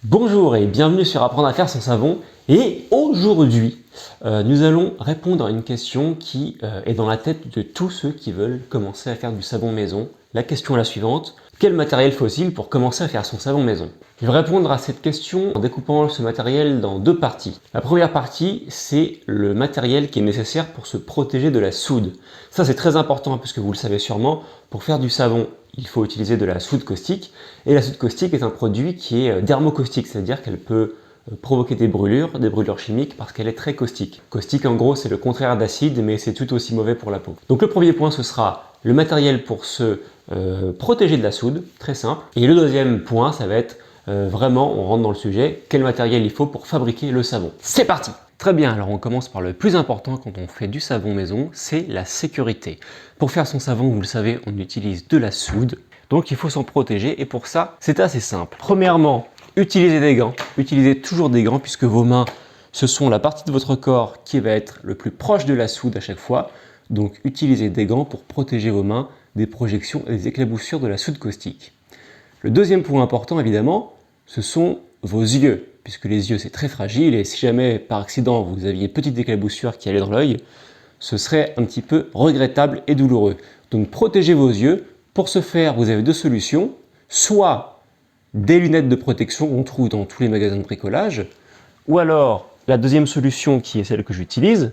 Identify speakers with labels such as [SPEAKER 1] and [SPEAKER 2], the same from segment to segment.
[SPEAKER 1] Bonjour et bienvenue sur Apprendre à faire son savon. Et aujourd'hui, nous allons répondre à une question qui est dans la tête de tous ceux qui veulent commencer à faire du savon maison. La question est la suivante: quel matériel faut-il pour commencer à faire son savon maison? Je vais répondre à cette question en découpant ce matériel dans deux parties. La première partie, c'est le matériel qui est nécessaire pour se protéger de la soude. Ça, c'est très important puisque vous le savez sûrement, pour faire du savon, il faut utiliser de la soude caustique. Et la soude caustique est un produit qui est dermocaustique, c'est-à-dire qu'elle peut provoquer des brûlures chimiques parce qu'elle est très caustique. Caustique, en gros, c'est le contraire d'acide, mais c'est tout aussi mauvais pour la peau. Donc le premier point, ce sera le matériel pour se protéger de la soude, très simple. Et le deuxième point, ça va être vraiment, on rentre dans le sujet, quel matériel il faut pour fabriquer le savon. C'est parti! Très bien, alors on commence par le plus important quand on fait du savon maison, c'est la sécurité. Pour faire son savon, vous le savez, on utilise de la soude, donc il faut s'en protéger et pour ça, c'est assez simple. Premièrement, utilisez des gants, utilisez toujours des gants puisque vos mains, ce sont la partie de votre corps qui va être le plus proche de la soude à chaque fois, donc utilisez des gants pour protéger vos mains des projections et des éclaboussures de la soude caustique. Le deuxième point important, évidemment, ce sont vos yeux, puisque les yeux c'est très fragile et si jamais par accident vous aviez une petite éclaboussure qui allait dans l'œil, ce serait un petit peu regrettable et douloureux. Donc protégez vos yeux. Pour ce faire, vous avez deux solutions, soit des lunettes de protection qu'on trouve dans tous les magasins de bricolage, ou alors la deuxième solution qui est celle que j'utilise,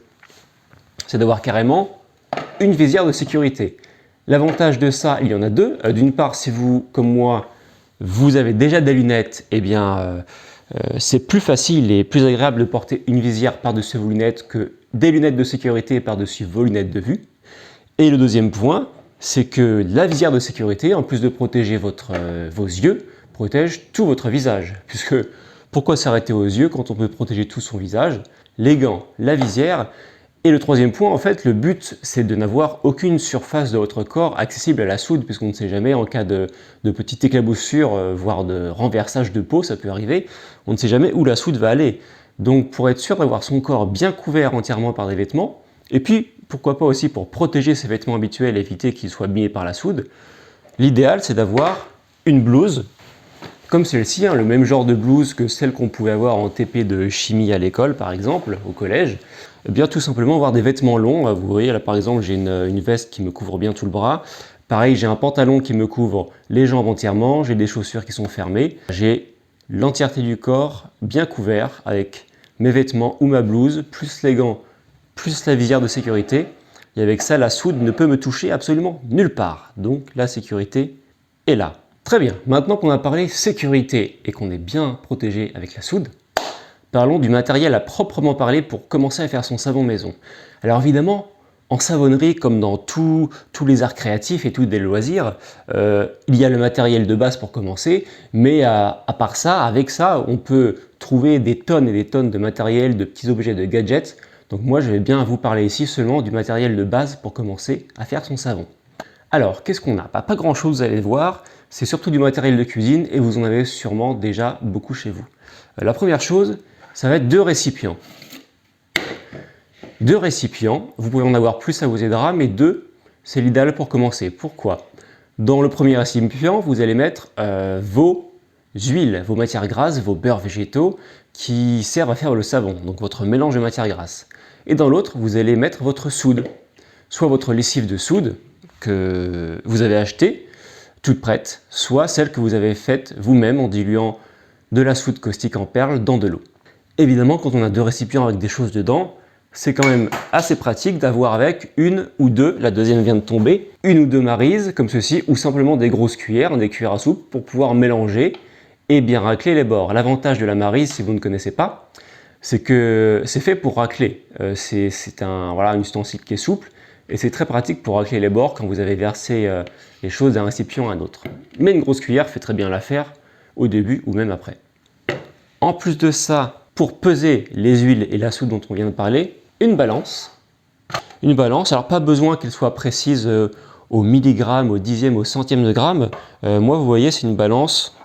[SPEAKER 1] c'est d'avoir carrément une visière de sécurité. L'avantage de ça, il y en a deux. D'une part, si vous, comme moi, vous avez déjà des lunettes, eh bien, c'est plus facile et plus agréable de porter une visière par-dessus vos lunettes que des lunettes de sécurité par-dessus vos lunettes de vue. Et le deuxième point, c'est que la visière de sécurité, en plus de protéger vos yeux, protège tout votre visage. Puisque pourquoi s'arrêter aux yeux quand on peut protéger tout son visage? Les gants, la visière. Et le troisième point, en fait, le but, c'est de n'avoir aucune surface de votre corps accessible à la soude, puisqu'on ne sait jamais, en cas de petite éclaboussure, voire de renversage de peau, ça peut arriver, on ne sait jamais où la soude va aller. Donc, pour être sûr d'avoir son corps bien couvert entièrement par des vêtements, et puis, pourquoi pas aussi pour protéger ses vêtements habituels et éviter qu'ils soient abîmés par la soude, l'idéal, c'est d'avoir une blouse, comme celle-ci, le même genre de blouse que celle qu'on pouvait avoir en TP de chimie à l'école, par exemple, au collège. Eh bien, tout simplement avoir des vêtements longs. Vous voyez, là, par exemple, j'ai une veste qui me couvre bien tout le bras. Pareil, j'ai un pantalon qui me couvre les jambes entièrement. J'ai des chaussures qui sont fermées. J'ai l'entièreté du corps bien couvert avec mes vêtements ou ma blouse, plus les gants, plus la visière de sécurité. Et avec ça, la soude ne peut me toucher absolument nulle part. Donc, la sécurité est là. Très bien, maintenant qu'on a parlé sécurité et qu'on est bien protégé avec la soude, parlons du matériel à proprement parler pour commencer à faire son savon maison. Alors évidemment, en savonnerie, comme dans tous les arts créatifs et tous les loisirs, il y a le matériel de base pour commencer, mais à part ça, avec ça, on peut trouver des tonnes et des tonnes de matériel, de petits objets, de gadgets. Donc moi, je vais bien vous parler ici seulement du matériel de base pour commencer à faire son savon. Alors, qu'est-ce qu'on a? Pas grand-chose, vous allez le voir, c'est surtout du matériel de cuisine et vous en avez sûrement déjà beaucoup chez vous. La première chose, ça va être deux récipients. Deux récipients, vous pouvez en avoir plus, ça vous aidera, mais deux, c'est l'idéal pour commencer. Pourquoi? Dans le premier récipient, vous allez mettre vos huiles, vos matières grasses, vos beurres végétaux qui servent à faire le savon, donc votre mélange de matières grasses. Et dans l'autre, vous allez mettre votre soude, soit votre lessive de soude, que vous avez achetée, toute prête, soit celle que vous avez faite vous-même en diluant de la soude caustique en perles dans de l'eau. Évidemment, quand on a deux récipients avec des choses dedans, c'est quand même assez pratique d'avoir avec une ou deux, la deuxième vient de tomber, une ou deux marises comme ceci, ou simplement des grosses cuillères, des cuillères à soupe, pour pouvoir mélanger et bien racler les bords. L'avantage de la marise, si vous ne connaissez pas, c'est que c'est fait pour racler. C'est un ustensile qui est souple, et c'est très pratique pour racler les bords quand vous avez versé les choses d'un récipient à un autre. Mais une grosse cuillère fait très bien l'affaire au début ou même après. En plus de ça, pour peser les huiles et la soude dont on vient de parler, une balance. Une balance, alors pas besoin qu'elle soit précise au milligramme, au dixième, au centième de gramme. Moi, vous voyez, c'est une balance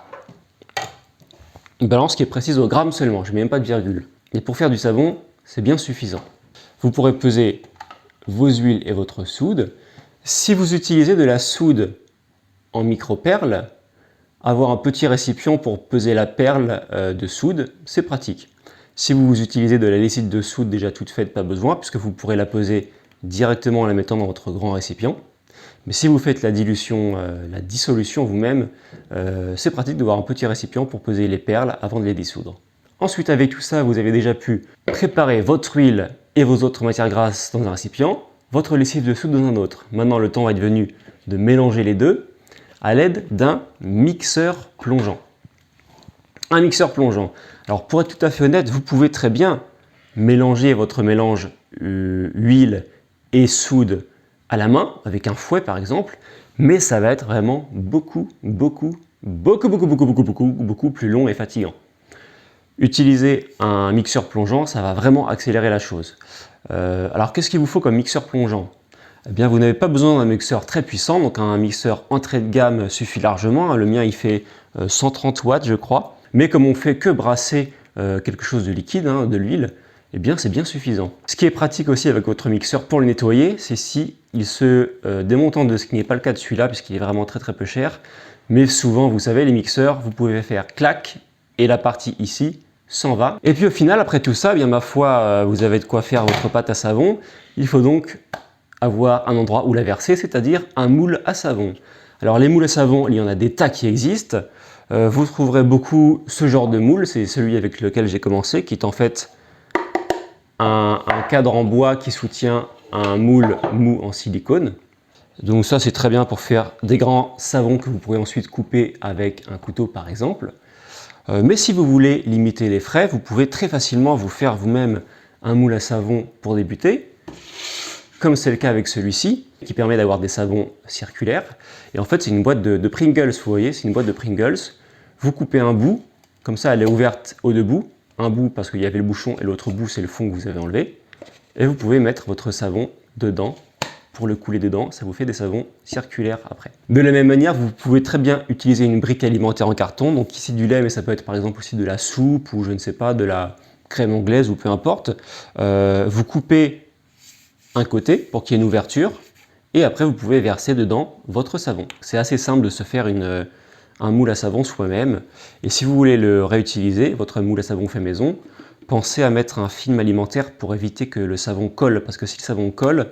[SPEAKER 1] qui est précise au gramme seulement, je ne mets même pas de virgule. Et pour faire du savon, c'est bien suffisant. Vous pourrez peser vos huiles et votre soude. Si vous utilisez de la soude en micro-perles, avoir un petit récipient pour peser la perle de soude, c'est pratique. Si vous utilisez de la lessive de soude déjà toute faite, pas besoin, puisque vous pourrez la peser directement en la mettant dans votre grand récipient. Mais si vous faites la dissolution vous-même, c'est pratique d'avoir un petit récipient pour peser les perles avant de les dissoudre. Ensuite, avec tout ça, vous avez déjà pu préparer votre huile et vos autres matières grasses dans un récipient, votre lessive de soude dans un autre. Maintenant, le temps est venu de mélanger les deux à l'aide d'un mixeur plongeant. Un mixeur plongeant. Alors, pour être tout à fait honnête, vous pouvez très bien mélanger votre mélange huile et soude à la main, avec un fouet par exemple, mais ça va être vraiment beaucoup plus long et fatigant. Utiliser un mixeur plongeant, ça va vraiment accélérer la chose. Alors qu'est-ce qu'il vous faut comme mixeur plongeant? Eh bien, vous n'avez pas besoin d'un mixeur très puissant, donc un mixeur entrée de gamme suffit largement. Le mien, il fait 130 watts, je crois. Mais comme on fait que brasser quelque chose de liquide, de l'huile, eh bien, c'est bien suffisant. Ce qui est pratique aussi avec votre mixeur pour le nettoyer, c'est si il se démonte de ce qui n'est pas le cas de celui-là, puisqu'il est vraiment très peu cher. Mais souvent, vous savez, les mixeurs, vous pouvez faire clac, et la partie ici s'en va. Et puis au final, après tout ça, eh bien ma foi, vous avez de quoi faire votre pâte à savon. Il faut donc avoir un endroit où la verser, c'est-à-dire un moule à savon. Alors les moules à savon, il y en a des tas qui existent. Vous trouverez beaucoup ce genre de moule, c'est celui avec lequel j'ai commencé, qui est en fait un cadre en bois qui soutient un moule mou en silicone. Donc ça, c'est très bien pour faire des grands savons que vous pourrez ensuite couper avec un couteau par exemple. Mais si vous voulez limiter les frais, vous pouvez très facilement vous faire vous-même un moule à savon pour débuter, comme c'est le cas avec celui-ci, qui permet d'avoir des savons circulaires. Et en fait, c'est une boîte de Pringles, vous voyez, c'est une boîte de Pringles. Vous coupez un bout, comme ça elle est ouverte aux deux bouts. Un bout parce qu'il y avait le bouchon et l'autre bout c'est le fond que vous avez enlevé. Et vous pouvez mettre votre savon dedans pour le couler dedans, ça vous fait des savons circulaires après. De la même manière, vous pouvez très bien utiliser une brique alimentaire en carton, donc ici du lait, mais ça peut être par exemple aussi de la soupe ou je ne sais pas, de la crème anglaise ou peu importe. Vous coupez un côté pour qu'il y ait une ouverture et après vous pouvez verser dedans votre savon. C'est assez simple de se faire un moule à savon soi-même et si vous voulez le réutiliser, votre moule à savon fait maison, pensez à mettre un film alimentaire pour éviter que le savon colle, parce que si le savon colle,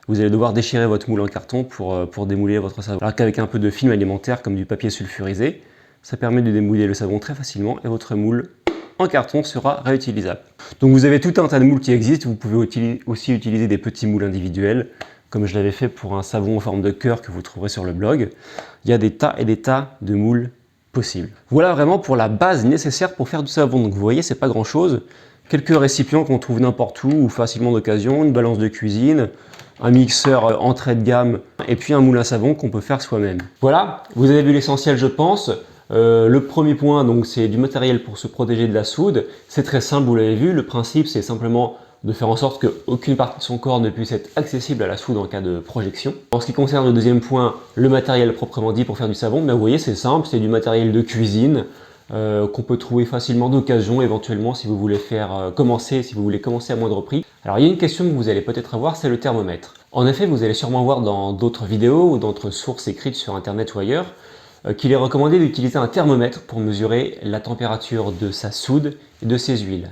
[SPEAKER 1] vous allez devoir déchirer votre moule en carton pour démouler votre savon. Alors qu'avec un peu de film alimentaire comme du papier sulfurisé, ça permet de démouler le savon très facilement et votre moule en carton sera réutilisable. Donc vous avez tout un tas de moules qui existent, vous pouvez aussi utiliser des petits moules individuels, comme je l'avais fait pour un savon en forme de cœur que vous trouverez sur le blog. Il y a des tas et des tas de moules possibles. Voilà vraiment pour la base nécessaire pour faire du savon. Donc vous voyez, c'est pas grand chose. Quelques récipients qu'on trouve n'importe où ou facilement d'occasion, une balance de cuisine, un mixeur entrée de gamme et puis un moule à savon qu'on peut faire soi-même. Voilà, vous avez vu l'essentiel je pense. Le premier point, donc, c'est du matériel pour se protéger de la soude. C'est très simple, vous l'avez vu. Le principe, c'est simplement de faire en sorte qu'aucune partie de son corps ne puisse être accessible à la soude en cas de projection. En ce qui concerne le deuxième point, le matériel proprement dit pour faire du savon, vous voyez, c'est simple, c'est du matériel de cuisine qu'on peut trouver facilement d'occasion éventuellement si vous voulez commencer à moindre prix. Alors il y a une question que vous allez peut-être avoir, c'est le thermomètre. En effet, vous allez sûrement voir dans d'autres vidéos ou d'autres sources écrites sur internet ou ailleurs qu'il est recommandé d'utiliser un thermomètre pour mesurer la température de sa soude et de ses huiles.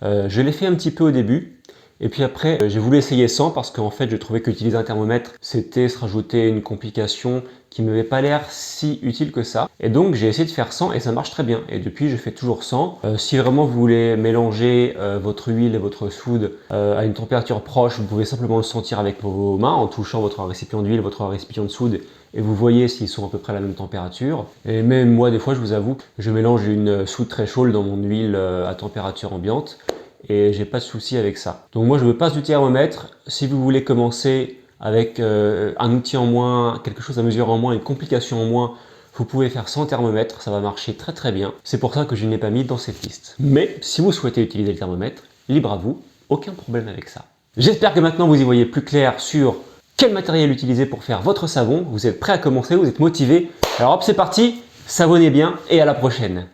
[SPEAKER 1] Je l'ai fait un petit peu au début et puis après j'ai voulu essayer sans parce qu'en fait je trouvais qu'utiliser un thermomètre c'était se rajouter une complication qui ne m'avait pas l'air si utile que ça. Et donc j'ai essayé de faire sans et ça marche très bien. Et depuis je fais toujours sans. Si vraiment vous voulez mélanger votre huile et votre soude à une température proche, vous pouvez simplement le sentir avec vos mains en touchant votre récipient d'huile, votre récipient de soude et vous voyez s'ils sont à peu près à la même température. Et même moi des fois je vous avoue, je mélange une soude très chaude dans mon huile à température ambiante et j'ai pas de souci avec ça. Donc moi je me passe du thermomètre. Si vous voulez commencer avec un outil en moins, quelque chose à mesurer en moins, une complication en moins, vous pouvez faire sans thermomètre, ça va marcher très très bien. C'est pour ça que je ne l'ai pas mis dans cette liste. Mais si vous souhaitez utiliser le thermomètre, libre à vous, aucun problème avec ça. J'espère que maintenant vous y voyez plus clair sur quel matériel utiliser pour faire votre savon. Vous êtes prêt à commencer, vous êtes motivé. Alors hop, c'est parti, savonnez bien et à la prochaine.